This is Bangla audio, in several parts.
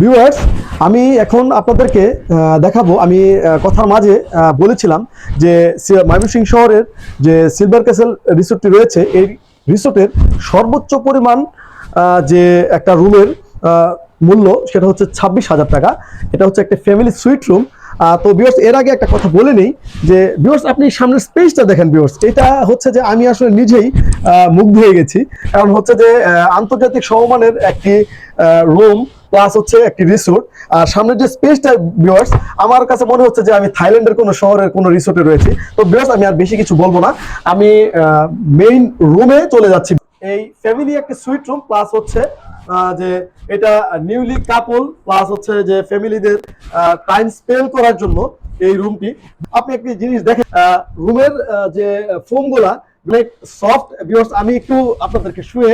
ভিউয়ার্স, আমি এখন আপনাদেরকে দেখাবো। আমি কথার মাঝে বলেছিলাম যে ময়মনসিংহ শহরের যে সিলভার ক্যাসেল রিসোর্টটি রয়েছে, এই রিসোর্টের সর্বোচ্চ পরিমাণ যে একটা রুমের মূল্য সেটা হচ্ছে 26,000 টাকা। এটা হচ্ছে একটা ফ্যামিলি সুইট রুম। তো ভিউয়ার্স, এর আগে একটা কথা বলে নেই যে ভিউয়ার্স, আপনি সামনের স্পেসটা দেখেন ভিউয়ার্স, এটা হচ্ছে যে আমি আসলে নিজেই মুগ্ধ হয়ে গেছি। কারণ হচ্ছে যে আন্তর্জাতিক সমমানের একটি রুম প্লাস হচ্ছে একটি রিসোর্ট। আর সামনের যে স্পেসটা ভিউয়ার্স, আমার কাছে মনে হচ্ছে যে আমি থাইল্যান্ডের কোনো শহরের কোনো রিসোর্টে রয়েছি। তো ভিউয়ার্স, আমি আর বেশি কিছু বলবো না, আমি মেইন রুমে চলে যাচ্ছি। এই ফ্যামিলি একটা সুইট রুম প্লাস হচ্ছে যে এটা নিউলি কাপল প্লাস হচ্ছে যে ফ্যামিলিদের টাইম স্পেন্ড করার জন্য এই রুমটি। আপনি একটি জিনিস দেখেন, রুমের যে ফোম গুলা অনেক সফট ভিউয়ার্স। আমি একটু আপনাদেরকে শুয়ে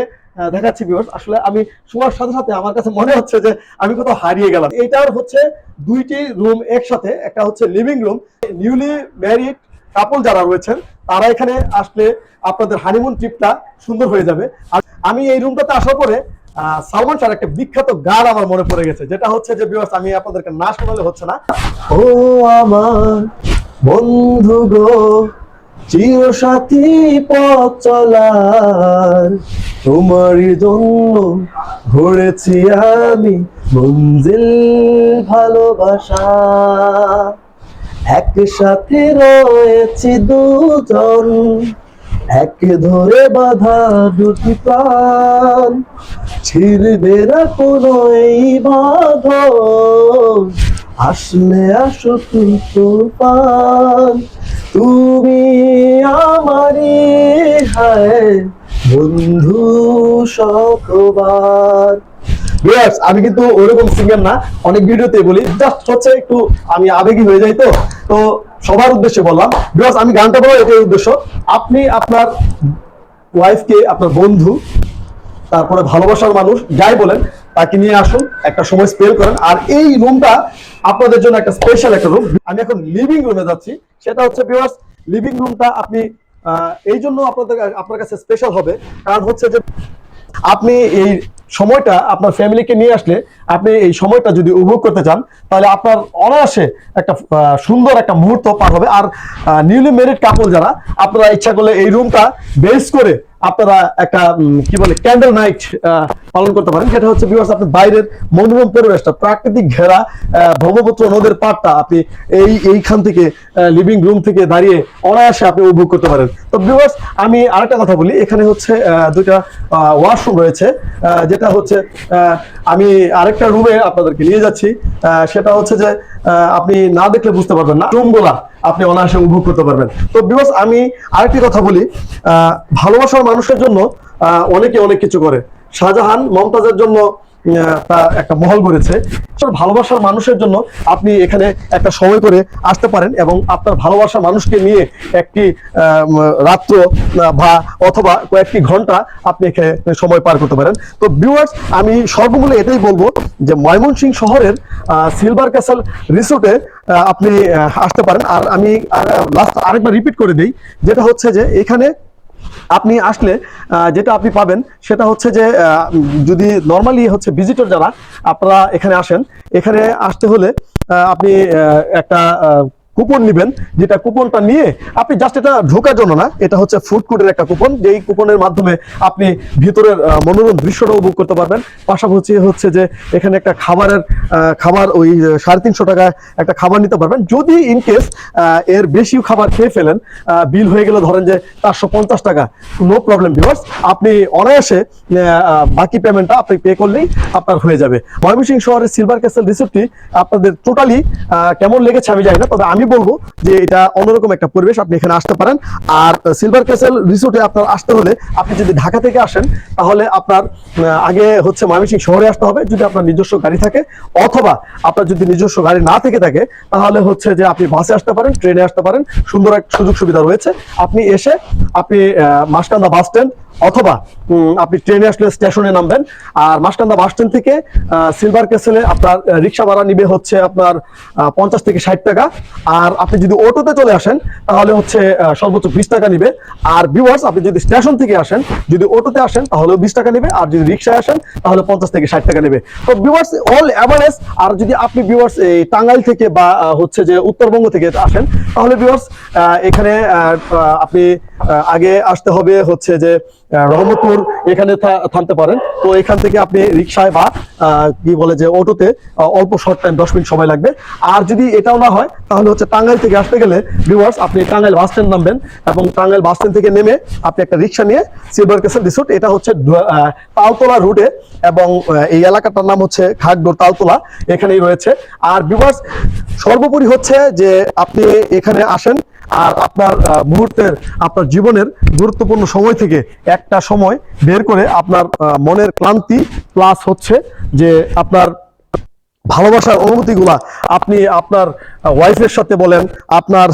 দেখাচ্ছি ভিউয়ার্স। আসলে আমি শোয়ার সাথে সাথে আমার কাছে মনে হচ্ছে যে আমি কোথাও হারিয়ে গেলাম। এটার হচ্ছে দুইটি রুম একসাথে, একটা হচ্ছে living room. Newly married couple যারা রয়েছেন তারা এখানে আসলে আপনাদের হানিমুন ট্রিপটা সুন্দর হয়ে যাবে। আর আমি এই রুমটাতে আসার পরে সালমান শাহর একটা বিখ্যাত গান আমার মনে পড়ে গেছে, যেটা হচ্ছে যে ভিউয়ার্স, আমি আপনাদেরকে না শোনালে হচ্ছে না। ও আমার বন্ধু গো, চিরসাথী পথ চলার, তোমারই জন্য ঘুরেছি আমি মঞ্জিল ভালোবাসা। একসাথে রয়েছি দুজন, এক ধরে বাঁধা দুটি প্রাণ, ছিড়বে না কোনো এই বাঁধন, আসলে আসো তুফান, তুমি আমারই হায় বন্ধু শতবার। ভিউয়ার্স, আমি কিন্তু ওরকম সিঙ্গার না, অনেক ভিডিওতে বলি, জাস্ট হচ্ছে একটু আমি আবেগী হয়ে যাই। তো সবার উদ্দেশ্যে বললাম ভিউয়ার্স, আমি গানটা বলার এটাই উদ্দেশ্য। আপনি আপনার ওয়াইফকে, আপনার বন্ধু, তারপরে ভালোবাসার মানুষ যাই বলেন, তাকে নিয়ে আসুন, একটা সময় স্পেন্ড করেন। আর এই রুমটা আপনাদের জন্য একটা স্পেশাল একটা রুম। আমি এখন লিভিং রুমে যাচ্ছি। সেটা হচ্ছে ভিউয়ার্স, লিভিং রুমটা আপনি এই জন্য আপনার কাছে স্পেশাল হবে, কারণ হচ্ছে যে আপনি এই সময়টা আপনার ফ্যামিলিকে নিয়ে আসলে, আপনি এই সময়টা যদি উপভোগ করতে চান, তাহলে আপনার অনায়াসে একটা সুন্দর একটা মুহূর্ত পার হবে। আর নিউলি ম্যারিড কাপল যারা, আপনারা ইচ্ছা করলে এই রুমটা বেস করে আপনারা একটা কি বলে ক্যান্ডেল নাইট পালন করতে পারেন। যেটা হচ্ছে ভিউয়ার্স, আপনি বাইরের মনোরম পরিবেশটা, প্রাকৃতিক ঘেরা ব্রহ্মপুত্র নদের পাড়টা আপনি এইখান থেকে লিভিং রুম থেকে দাঁড়িয়ে অনায়াসে আপনি উপভোগ করতে পারেন। তো ভিউয়ার্স, আমি আরেকটা কথা বলি, এখানে হচ্ছে দুইটা ওয়াশরুম রয়েছে। যেটা হচ্ছে আমি আরেকটা রুমে আপনাদেরকে নিয়ে যাচ্ছি। সেটা হচ্ছে যে আপনি না দেখলে বুঝতে পারবেন না, রুমগুলা আপনি অনায়াসে উপভোগ করতে পারবেন। তো ভিউয়ার্স, আমি আরেকটি কথা বলি, ভালোবাসার মানুষের জন্য অনেকে অনেক কিছু করে। শাহজাহান মমতাজের জন্য একটা মহল গড়েছে। ভালোবাসার মানুষের জন্য আপনি এখানে একটা সময় করে আসতে পারেন এবং আপনার ভালোবাসার মানুষকে নিয়ে একটি রাত্র বা অথবা কয়েকটি ঘন্টা আপনি এখানে সময় পার করতে পারেন। তো ভিউয়ার্স, আমি সর্বমূলে এটাই বলবো যে ময়মনসিংহ শহরের সিলভার ক্যাসেল রিসোর্টে আপনি আসতে পারেন। আর আমি লাস্ট আরেকবার রিপিট করে দিই, যেটা হচ্ছে যে এখানে আপনি আসলে যেটা আপনি পাবেন সেটা হচ্ছে যে যদি নর্মালি হচ্ছে ভিজিটর যারা আপনারা এখানে আসেন, এখানে আসতে হলে আপনি একটা কুপন নেবেন, যেটা কুপনটা নিয়ে আপনি জাস্ট, এটা ঢোকার জন্য না, এটা হচ্ছে ফুড কোর্টের একটা কুপন, যেই কুপনের মাধ্যমে আপনি ভিতরের মনোরম দৃশ্যটা উপভোগ করতে পারবেন। পাশাপাশি হচ্ছে যে এখানে একটা খাবার ওই 350 টাকায় একটা খাবার নিতে পারবেন। যদি ইনকেস এর বেশি খাবার খেয়ে ফেলেন, বিল হয়ে গেলে ধরেন যে 450 টাকা, নো প্রবলেম ভিউয়ার্স, আপনি অনায়াসে বাকি পেমেন্টটা আপনি পে করলেই আপনার হয়ে যাবে। ময়মনসিংহ শহরের সিলভার ক্যাসেল রিসোর্টটি আপনাদের টোটালি কেমন লেগেছে আমি জানি না, তবে আমি বলবো যে এটা অন্যরকম একটা পরিবেশ, আপনি এখানে আসতে পারেন। আর সিলভার ক্যাসেল রিসোর্টে আপনার আসতে হলে, আপনি যদি ঢাকা থেকে আসেন, তাহলে আপনার আগে হচ্ছে ময়মনসিংহ শহরে আসতে হবে যদি আপনার নিজস্ব গাড়ি থাকে, অথবা আপনার যদি নিজস্ব গাড়ি না থেকে থাকে, তাহলে হচ্ছে যে আপনি বাসে আসতে পারেন, ট্রেনে আসতে পারেন, সুন্দর এক সুযোগ সুবিধা রয়েছে। আপনি এসে আপনি মাসকান্দা বাস স্ট্যান্ড অথবা আপনি ট্রেনে আসলে স্টেশনে নামবেন, আর মাসকান্দা বাস স্ট্যান্ড থেকে সিলভার ক্যাসেলে আপনার রিক্সা ভাড়া নিবে হচ্ছে আপনার 50 থেকে 60 টাকা। আর আপনি যদি অটোতে চলে আসেন তাহলে হচ্ছে সর্বোচ্চ 20 টাকা নিবে। আর ভিউয়ার্স, আপনি যদি স্টেশন থেকে আসেন, যদি অটোতে আসেন তাহলে 20 টাকা নেবে, আর যদি রিক্সায় আসেন তাহলে 50 থেকে 60 টাকা নেবে। তো ভিউয়ার্স, অল এভারেজ। আর যদি আপনি ভিউয়ার্স এই টাঙ্গাইল থেকে বা হচ্ছে যে উত্তরবঙ্গ থেকে আসেন তাহলে ভিউয়ার্স এখানে আপনি আগে আসতে হবে হচ্ছে যে রহমতপুর, এখানে থামতে পারেন। তো এখান থেকে আপনি রিক্সায় বা কি বলে যে অটোতে অল্প শর্ট টাইম 10 মিনিট সময় লাগবে। আর যদি এটাও না হয় তাহলে হচ্ছে টাঙ্গাইল থেকে আসতে গেলে ভিউয়ার্স আপনি টাঙ্গাইল বাস স্ট্যান্ড নামবেন, এবং টাঙ্গাইল বাস স্ট্যান্ড থেকে নেমে আপনি একটা রিক্সা নিয়ে সিলভার ক্যাসেল রিসোর্ট, এটা হচ্ছে তালতলা রুটে, এবং এই এলাকাটার নাম হচ্ছে খাগড় তালতলা, এখানেই রয়েছে। আর ভিউয়ার্স, সর্বোপরি হচ্ছে যে আপনি এখানে আসেন আর আপনার মুহূর্তের, আপনার জীবনের গুরুত্বপূর্ণ সময় থেকে একটা সময় বের করে আপনার মনের ক্লান্তি প্লাস হচ্ছে যে আপনার ভালোবাসার অনুভূতিগুলা আপনি আপনার ওয়াইফের সাথে বলেন, আপনার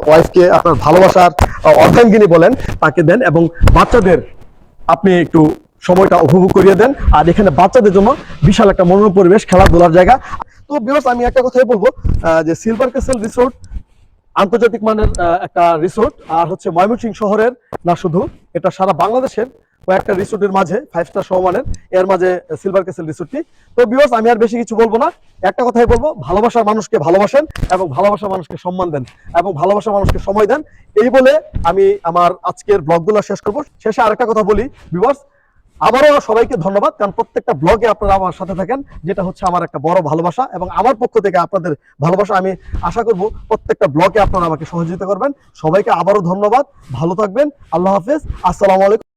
ওয়াইফকে আপনার ভালোবাসার অর্ধাঙ্গিনী বলেন, তাকে দেন, এবং বাচ্চাদের আপনি একটু সময়টা উপভোগ করিয়ে দেন। আর এখানে বাচ্চাদের জন্য বিশাল একটা মনোরম পরিবেশ, খেলাধুলার জায়গা। তো ভিউয়ার্স, আমি একটা কথাই বলবো যে সিলভার ক্যাসেল রিসোর্ট আন্তর্জাতিক মানের একটা রিসোর্ট, আর হচ্ছে ময়মনসিংহ শহরের না শুধু, এটা সারা বাংলাদেশের কয়েকটা রিসোর্টের মাঝে 5 স্টার সমমানের, এর মাঝে সিলভার ক্যাসেল রিসোর্টটি। তো ভিউয়ার্স, আমি আর বেশি কিছু বলবো না, একটা কথাই বলবো, ভালোবাসার মানুষকে ভালোবাসেন এবং ভালোবাসার মানুষকে সম্মান দেন এবং ভালোবাসার মানুষকে সময় দেন। এই বলে আমি আমার আজকের ব্লগগুলো শেষ করবো। শেষে আরেকটা কথা বলি ভিউয়ার্স, আবারও সবাইকে ধন্যবাদ, কারণ প্রত্যেকটা ব্লগে আপনারা আমার সাথে থাকেন, যেটা হচ্ছে আমার একটা বড় ভালোবাসা, এবং আমার পক্ষ থেকে আপনাদের ভালোবাসা আমি আশা করব প্রত্যেকটা ব্লগে আপনারা আমাকে সহযোগিতা করবেন। সবাইকে আবারও ধন্যবাদ, ভালো থাকবেন, আল্লাহ হাফেজ, আসসালামু আলাইকুম।